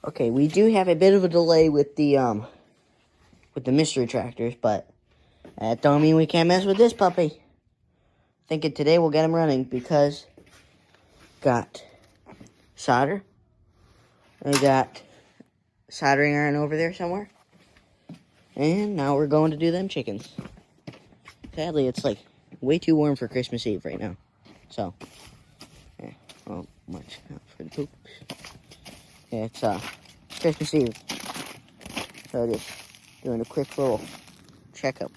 Okay, we do have a bit of a delay with the mystery tractors, but that don't mean we can't mess with this puppy. Thinking today we'll get him running because got solder. We got soldering iron over there somewhere. And now we're going to do them chickens. Sadly, it's like way too warm for Christmas Eve right now. So, yeah, well, much out for the poops. Yeah, it's Christmas Eve. So just doing a quick little checkup.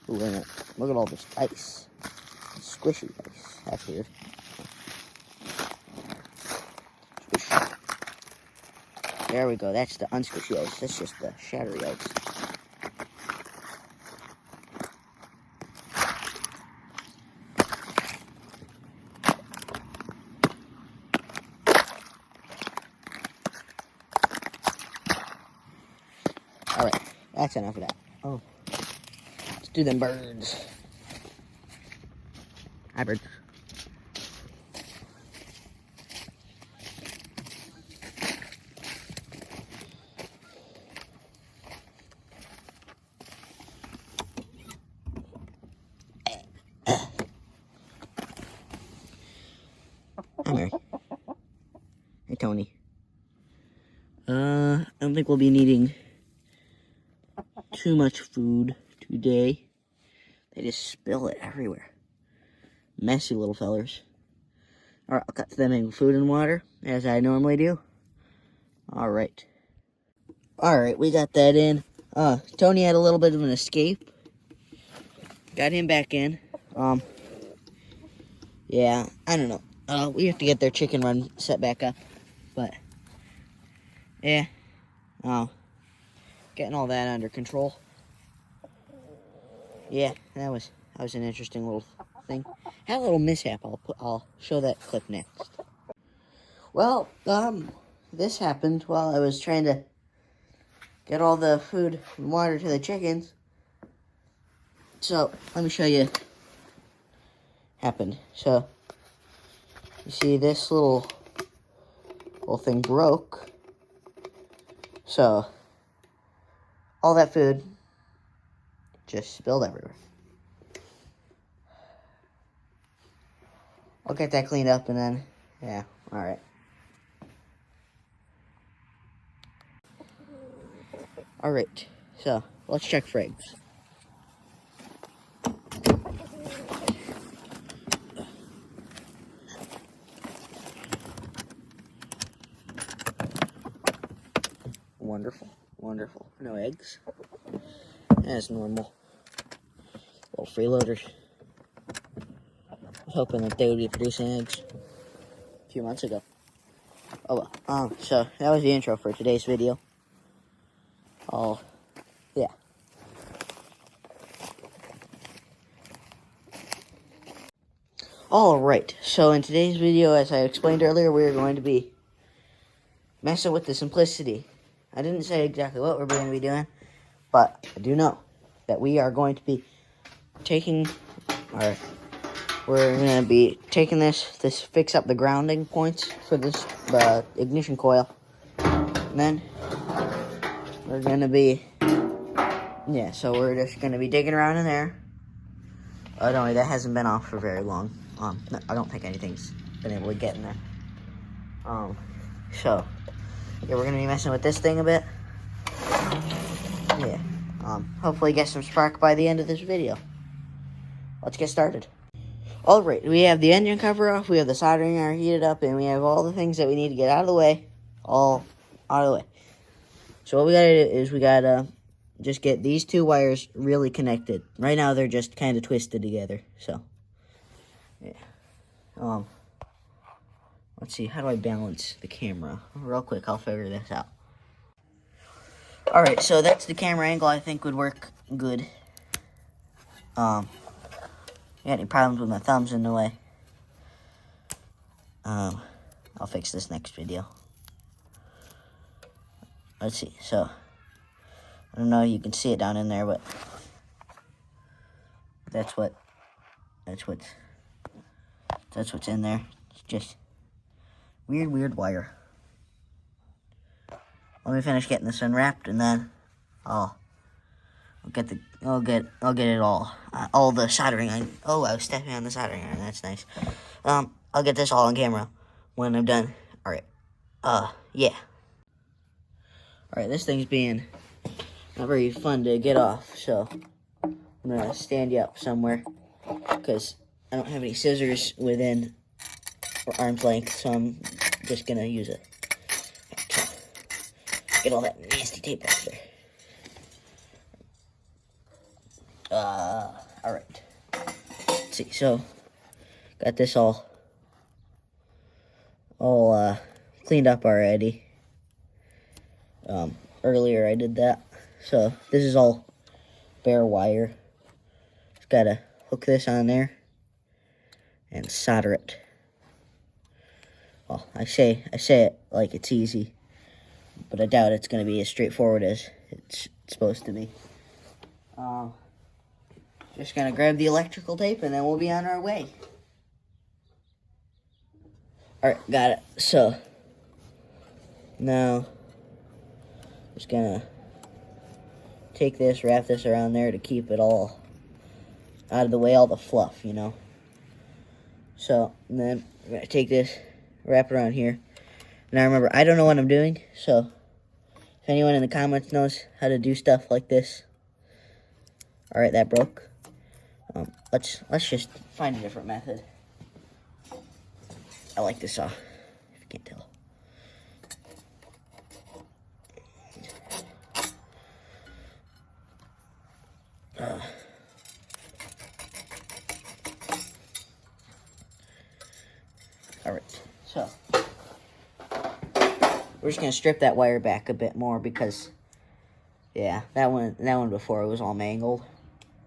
Ooh, wait a minute. Look at all this ice. Squishy ice. That's weird. Squish. There we go. That's the unsquishy ice. That's just the shattery ice. Alright, that's enough of that. Oh, let's do them birds. Hi, birds. Hi, Mary. Hey, Tony. I don't think we'll be needing too much food today. They just spill it everywhere. Messy little fellers. Alright, I'll cut to them in food and water, as I normally do. Alright. Alright, we got that in. Tony had a little bit of an escape. Got him back in. Yeah, I don't know. We have to get their chicken run set back up. But, yeah. Getting all that under control. Yeah, that was an interesting little thing. Had a little mishap. I'll show that clip next. Well, this happened while I was trying to get all the food and water to the chickens. So, let me show you what happened. So, you see this little thing broke. So, all that food just spilled everywhere. I'll get that cleaned up and then, yeah, alright. Alright, so, let's check for eggs. Wonderful, wonderful. No eggs. As normal. Little freeloaders. I was hoping that they would be producing eggs a few months ago. Oh well. So that was the intro for today's video. Yeah. Alright, so in today's video, as I explained earlier, we're going to be messing with the simplicity. I didn't say exactly what we're going to be doing, but I do know that we are going to be we're going to be taking this fix up the grounding points for the ignition coil. And then we're going to be, so we're just going to be digging around in there. Oh, don't worry, that hasn't been off for very long. I don't think anything's been able to get in there. So, yeah, we're going to be messing with this thing a bit. Yeah. Hopefully get some spark by the end of this video. Let's get started. Alright, we have the engine cover off, we have the soldering iron heated up, and we have all the things that we need to get out of the way. All out of the way. So what we gotta do is we gotta just get these two wires really connected. Right now they're just kind of twisted together, so. Yeah. Let's see, how do I balance the camera? Real quick, I'll figure this out. Alright, so that's the camera angle I think would work good. Got any problems with my thumbs in the way? I'll fix this next video. Let's see, so, I don't know if you can see it down in there, but that's what's in there. It's just weird wire. let me finish getting this unwrapped, and then I'll get it all the soldering iron. Oh, I was stepping on the soldering iron. That's nice. I'll get this all on camera when I'm done. All right. Yeah. All right, this thing's being not very fun to get off, so I'm gonna stand you up somewhere because I don't have any scissors within arm's length, so I'm just gonna use it. Get all that nasty tape off there. All right. Let's see. So, got this all cleaned up already. Earlier I did that. So this is all bare wire. Just gotta hook this on there and solder it. Well, I say it like it's easy, but I doubt it's gonna be as straightforward as it's supposed to be. Just gonna grab the electrical tape and then we'll be on our way. Alright, got it. So, now, just gonna take this, wrap this around there to keep it all out of the way, all the fluff, you know. So, and then I'm gonna take this, wrap it around here. Now remember, I don't know what I'm doing, so if anyone in the comments knows how to do stuff like this. Alright, that broke. Let's just find a different method. I like this saw, if you can't tell. Alright, so we're just gonna strip that wire back a bit more because, yeah, that one before was all mangled.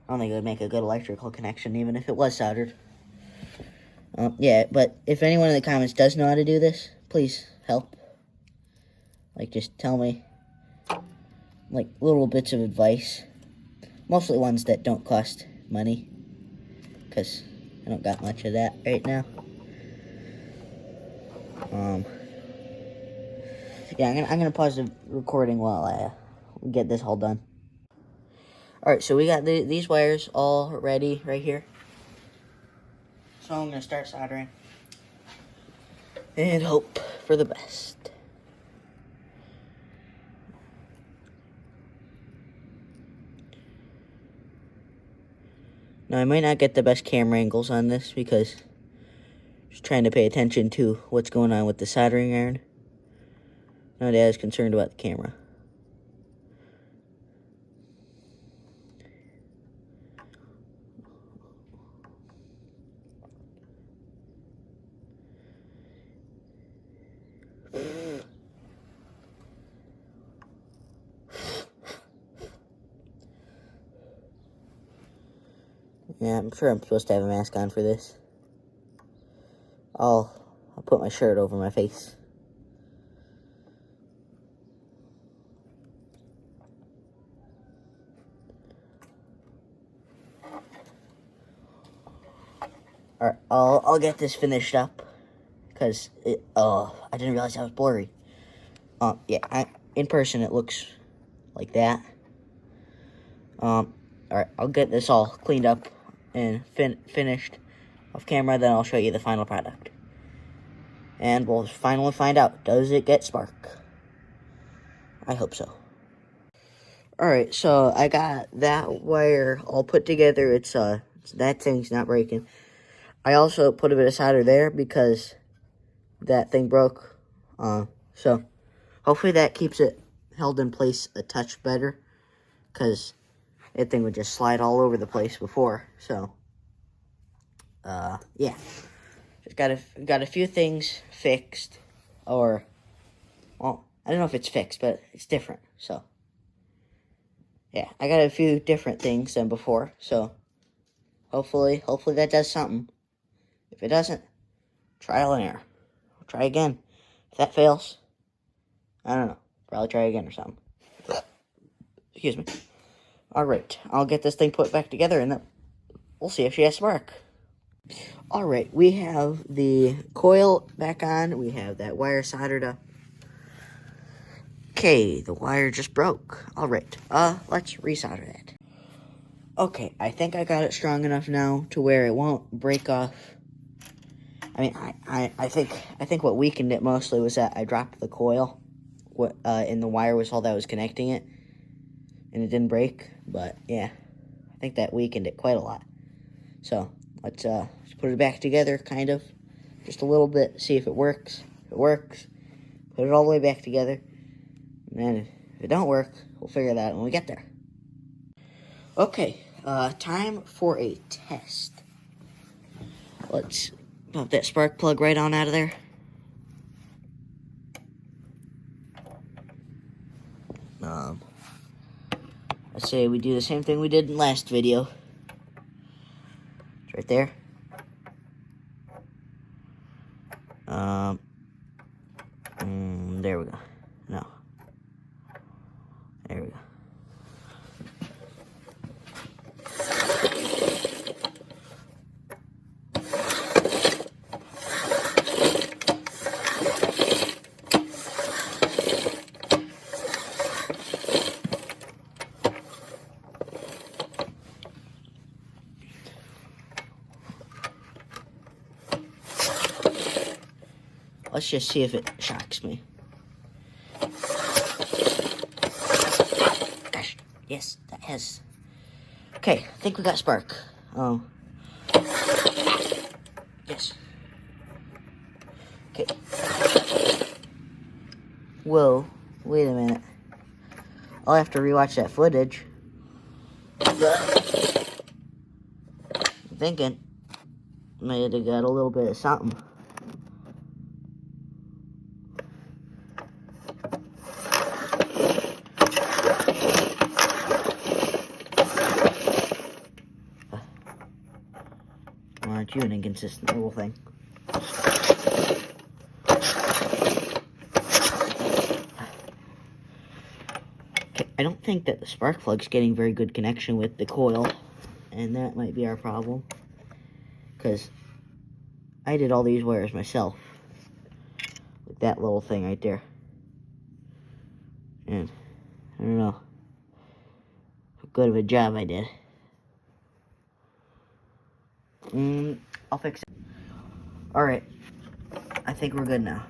I don't think it would make a good electrical connection, even if it was soldered. Yeah, but if anyone in the comments does know how to do this, please help. Like, just tell me, like, little bits of advice. Mostly ones that don't cost money, because I don't got much of that right now. Yeah, I'm gonna pause the recording while I get this all done. Alright, so we got these wires all ready right here. So I'm gonna start soldering and hope for the best. Now I might not get the best camera angles on this because I'm just trying to pay attention to what's going on with the soldering iron. Not as concerned about the camera. Yeah, I'm sure I'm supposed to have a mask on for this. I'll put my shirt over my face. Alright, I'll get this finished up because I didn't realize that was blurry. Yeah, in person it looks like that. Alright, I'll get this all cleaned up and finished off camera, then I'll show you the final product. And we'll finally find out, does it get spark? I hope so. Alright, so I got that wire all put together. It's that thing's not breaking. I also put a bit of solder there because that thing broke. So hopefully that keeps it held in place a touch better, because that thing would just slide all over the place before. So yeah, just got a few things fixed, or, well, I don't know if it's fixed, but it's different. So yeah, I got a few different things than before. So hopefully that does something. If it doesn't, trial and error. I'll try again. If that fails, I don't know. Probably try again or something. Excuse me. Alright, I'll get this thing put back together and then we'll see if she has spark. Alright, we have the coil back on. We have that wire soldered up. Okay, the wire just broke. All right, let's resolder that. Okay, I think I got it strong enough now to where it won't break off. I mean, I think what weakened it mostly was that I dropped the coil, and the wire was all that was connecting it, and it didn't break. But yeah, I think that weakened it quite a lot. So let's put it back together, kind of, just a little bit, see if it works. If it works, put it all the way back together, and then if it don't work, we'll figure that out when we get there. Okay, time for a test. Let's pop that spark plug right on out of there. Let's say we do the same thing we did in last video. It's right there. There we go. No. There we go. Let's just see if it shocks me. Gosh, yes, that has. Okay, I think we got spark. Oh. Yes. Okay. Whoa, wait a minute. I'll have to rewatch that footage. I'm thinking might have got a little bit of something. Aren't you an inconsistent little thing? Okay, I don't think that the spark plug's getting very good connection with the coil, and that might be our problem, because I did all these wires myself with that little thing right there, and I don't know how good of a job I did. I'll fix it. Alright, I think we're good now.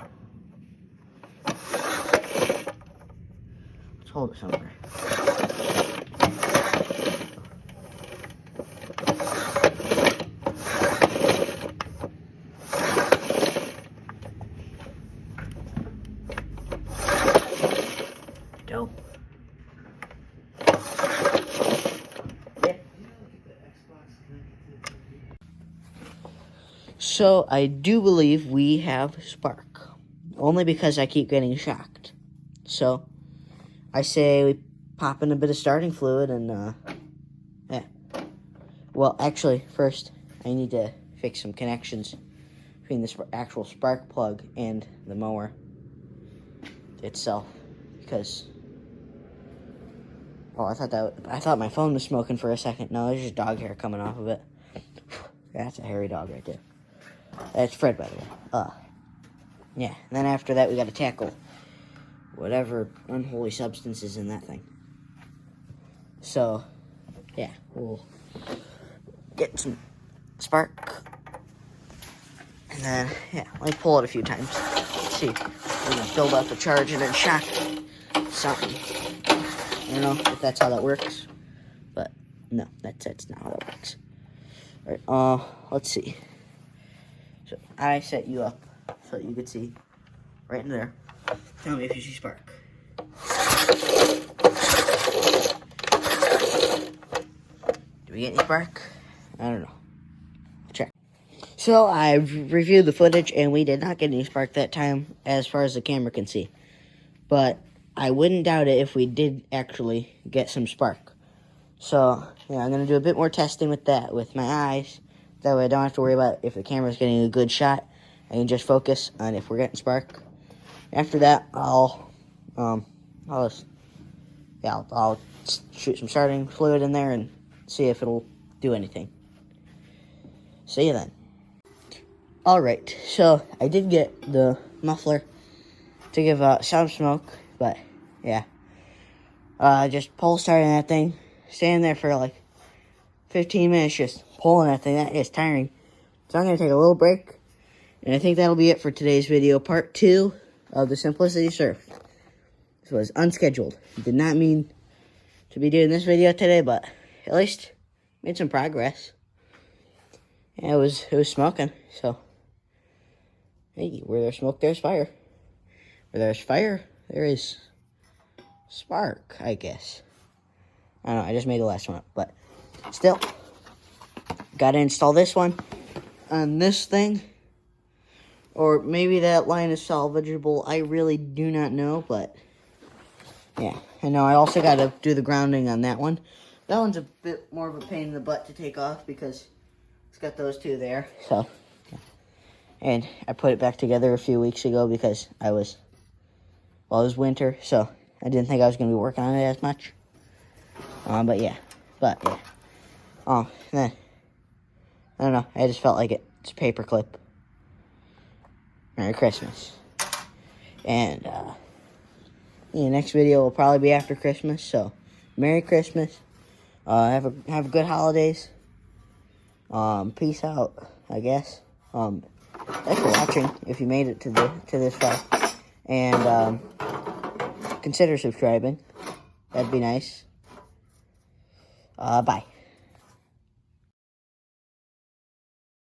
Let's hold it somewhere. Dope. So, I do believe we have spark. Only because I keep getting shocked. So, I say we pop in a bit of starting fluid and, yeah. Well, actually, first, I need to fix some connections between the actual spark plug and the mower itself. Because, oh, I thought my phone was smoking for a second. No, there's just dog hair coming off of it. That's a hairy dog right there. That's Fred, by the way. Yeah. And then after that, we got to tackle whatever unholy substance is in that thing. So, yeah, we'll get some spark. And then, yeah, let me pull it a few times. Let's see. We're going to build up the charge and then shock something. I don't know if that's how that works. But, no, that's not how that works. Alright, let's see. So, I set you up so that you could see right in there. Tell me if you see spark. Do we get any spark? I don't know. Check. So, I've reviewed the footage, and we did not get any spark that time, as far as the camera can see. But I wouldn't doubt it if we did actually get some spark. So, yeah, I'm going to do a bit more testing with that, with my eyes. That way I don't have to worry about if the camera's getting a good shot. I can just focus on if we're getting spark. After that, I'll shoot some starting fluid in there and see if it'll do anything. See you then. Alright, so I did get the muffler to give out some smoke, but yeah. Just pole starting that thing. Standing there for like 15 minutes just pulling that thing. That is tiring. So I'm going to take a little break. And I think that'll be it for today's video. Part 2 of the Simplicity Surf. This was unscheduled. Did not mean to be doing this video today, but at least made some progress. Yeah, it was smoking, so hey, where there's smoke, there's fire. Where there's fire, there is spark, I guess. I don't know, I just made the last one up, but still, gotta install this one on this thing, or maybe that line is salvageable. I really do not know, but yeah. I know I also gotta do the grounding on that one. That one's a bit more of a pain in the butt to take off because it's got those two there, so. And I put it back together a few weeks ago because it was winter, so I didn't think I was going to be working on it as much. But yeah. Then, I don't know, I just felt like it. It's a paper clip. Merry Christmas. And, the next video will probably be after Christmas, so Merry Christmas. Have good holidays. Peace out, I guess. Thanks for watching, if you made it to this far. And, consider subscribing. That'd be nice. Bye.